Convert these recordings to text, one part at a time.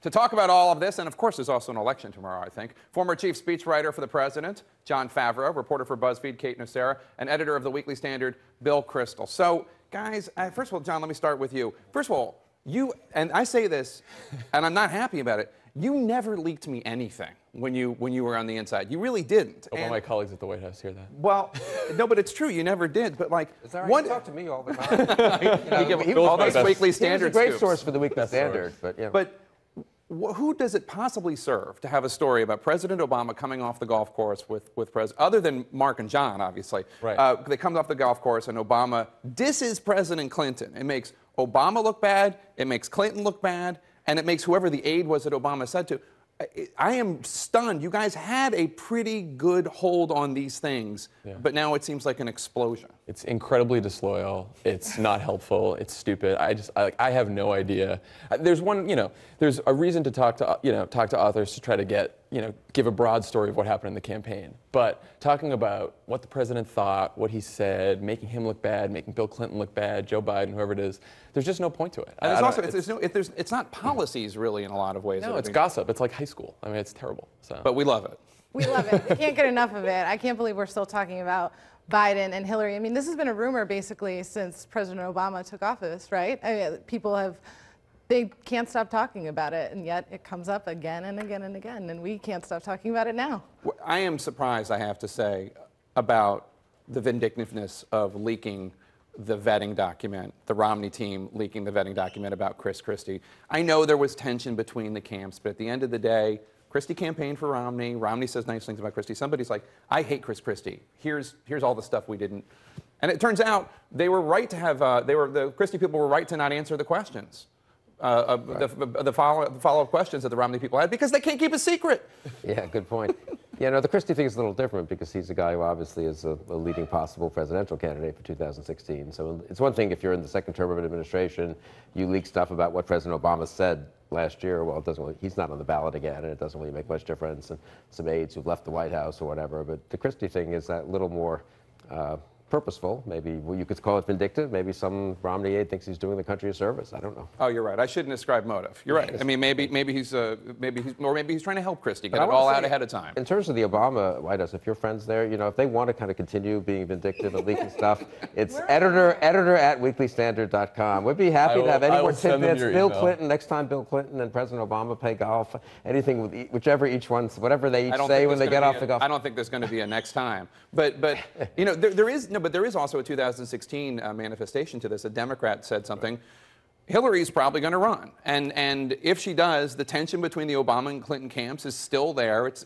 To talk about all of this, and of course there's also an election tomorrow, I think, former chief speechwriter for the president, Jon Favreau, reporter for BuzzFeed, Kate Nocera, and editor of the Weekly Standard, Bill Kristol. So, guys, first of all, Jon, let me start with you. First of all, you, and I say this, and I'm not happy about it, you never leaked me anything when you were on the inside. You really didn't. All my colleagues at the White House hear that. Well, no, but it's true. You never did. But like, is that right? You talk to me all the time. He all those Weekly Standard. He's a great source for the Weekly Standard, but yeah. But who does it possibly serve to have a story about President Obama coming off the golf course with President, other than Mark and John, obviously? Right. They come off the golf course and Obama disses President Clinton. It makes Obama look bad. It makes Clinton look bad. And it makes whoever the aide was that Obama said to. I am stunned. You guys had a pretty good hold on these things, but now it seems like an explosion. It's incredibly disloyal. It's not helpful. It's stupid. I have no idea. There's there's a reason to talk to authors to try to get, give a broad story of what happened in the campaign. But talking about what the president thought, what he said, making him look bad, making Bill Clinton look bad, Joe Biden, whoever it is, there's just no point to it. And there's also, it's not policies really in a lot of ways. No, it's gossip. It's like high school. I mean, it's terrible. So. But we love it. We love it. We can't get enough of it. I can't believe we're still talking about Biden and Hillary. I mean, this has been a rumor basically since President Obama took office, right? I mean, they can't stop talking about it, and yet it comes up again and again and again, and we can't stop talking about it now. I am surprised, I have to say, about the vindictiveness of leaking the vetting document, the Romney team leaking the vetting document about Chris Christie. I know there was tension between the camps, but at the end of the day, Christie campaigned for Romney. Romney says nice things about Christie. Somebody's like, I hate Chris Christie. Here's all the stuff we didn't. And it turns out they were right to have, the Christie people were right to not answer the questions. The follow-up questions that the Romney people had because they can't keep a secret. Yeah, good point. Yeah, no, the Christie thing is a little different because he's a guy who obviously is a leading possible presidential candidate for 2016. So it's one thing if you're in the second term of an administration, you leak stuff about what President Obama said last year. Well, he's not on the ballot again, and it doesn't really make much difference. And some aides who've left the White House or whatever. But the Christie thing is that little more purposeful. Maybe you could call it vindictive. Maybe some Romney aide thinks he's doing the country a service. I don't know. Oh, you're right. I shouldn't ascribe motive. You're right. I mean, maybe he's trying to help Christie get it all out ahead of time. In terms of the Obama White House, if your friends there, if they want to kind of continue being vindictive and leaking stuff, it's editor at weeklystandard.com. We'd be happy to have any more tidbits. Bill Clinton, next time Bill Clinton and President Obama play golf, anything with whatever whatever they each say when they get off the golf. I don't think there's going to be a next time. But there is but there is also a 2016 manifestation to this. A Democrat said something. Hillary's probably going to run, and if she does, the tension between the Obama and Clinton camps is still there. It's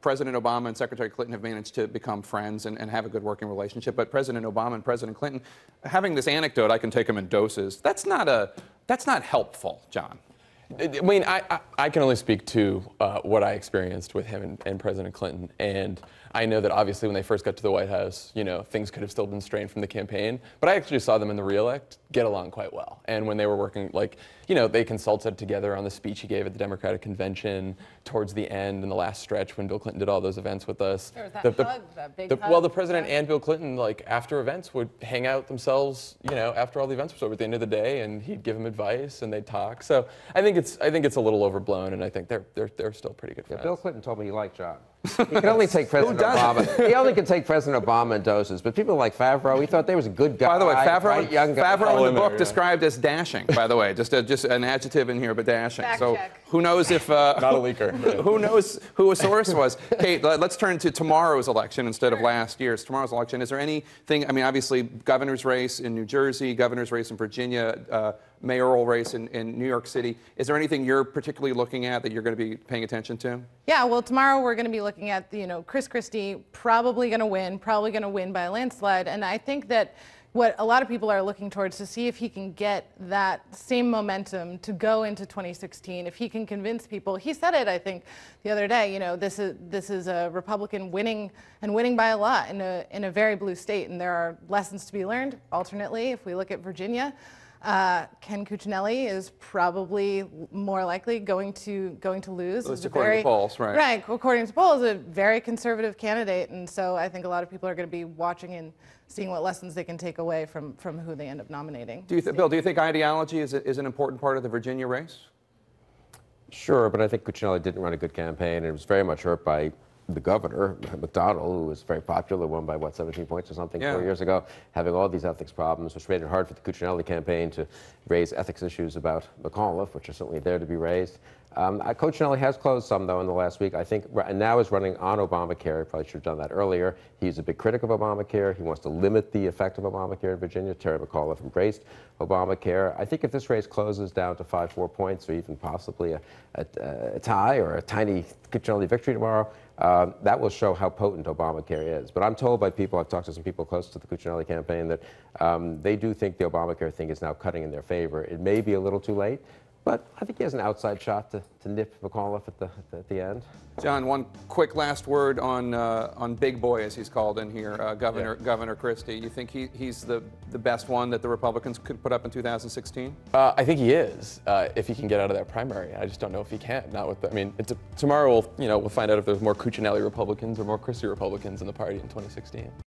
President Obama and Secretary Clinton have managed to become friends and have a good working relationship, but President Obama and President Clinton having this anecdote, I can take them in doses. That's not helpful, John. I mean, I can only speak to what I experienced with him and President Clinton, and I know that obviously when they first got to the White House, things could have still been strained from the campaign, but I actually saw them in the re-elect get along quite well. And when they were working, they consulted together on the speech he gave at the Democratic Convention towards the end and the last stretch when Bill Clinton did all those events with us. There was that big hug. Well, the president and Bill Clinton, after events, would hang out themselves, after all the events were over at the end of the day, and he'd give him advice and they'd talk. So I think it's a little overblown, and I think they're still pretty good friends. Yeah, Bill Clinton told me he liked John. He can only take President Obama. He only can take President Obama in doses. But people like Favreau, he thought they was a good guy. By the way, young guy. Favreau in the book described as dashing. By the way, just an adjective in here, but dashing. So who knows if not a leaker. Who knows who a source was? Kate, let's turn to tomorrow's election instead of last year's. Tomorrow's election. Is there anything? I mean, obviously, governor's race in New Jersey, governor's race in Virginia. Mayoral race in New York City. Is there anything you're particularly looking at that you're going to be paying attention to? Yeah, well, tomorrow we're going to be looking at, Chris Christie probably going to win by a landslide. And I think that what a lot of people are looking towards to see if he can get that same momentum to go into 2016, if he can convince people. He said it, I think, the other day, this is a Republican winning by a lot in a very blue state. And there are lessons to be learned. Alternately, if we look at Virginia, Ken Cuccinelli is probably more likely going to lose. According to polls, right? Right, according to polls, a very conservative candidate, and so I think a lot of people are going to be watching and seeing what lessons they can take away from who they end up nominating. Bill, do you think ideology is an important part of the Virginia race? Sure, but I think Cuccinelli didn't run a good campaign, and it was very much hurt by the governor, McDonnell, who was very popular, won by, 17 points or something 4 years ago, having all these ethics problems, which made it hard for the Cuccinelli campaign to raise ethics issues about McAuliffe, which are certainly there to be raised. Cuccinelli has closed some, though, in the last week. I think, and now is running on Obamacare. He probably should have done that earlier. He's a big critic of Obamacare. He wants to limit the effect of Obamacare in Virginia. Terry McAuliffe embraced Obamacare. I think if this race closes down to 5-4 points, or even possibly a tie or a tiny Cuccinelli victory tomorrow, that will show how potent Obamacare is. But I'm told by people, I've talked to some people close to the Cuccinelli campaign, that they do think the Obamacare thing is now cutting in their favor. It may be a little too late, but I think he has an outside shot to nip McAuliffe at the end. John, one quick last word on Big Boy, as he's called in here, Governor Christie. You think he's the best one that the Republicans could put up in 2016? I think he is, if he can get out of that primary. I just don't know if he can. Not with I mean, tomorrow we'll find out if there's more Cuccinelli Republicans or more Christie Republicans in the party in 2016.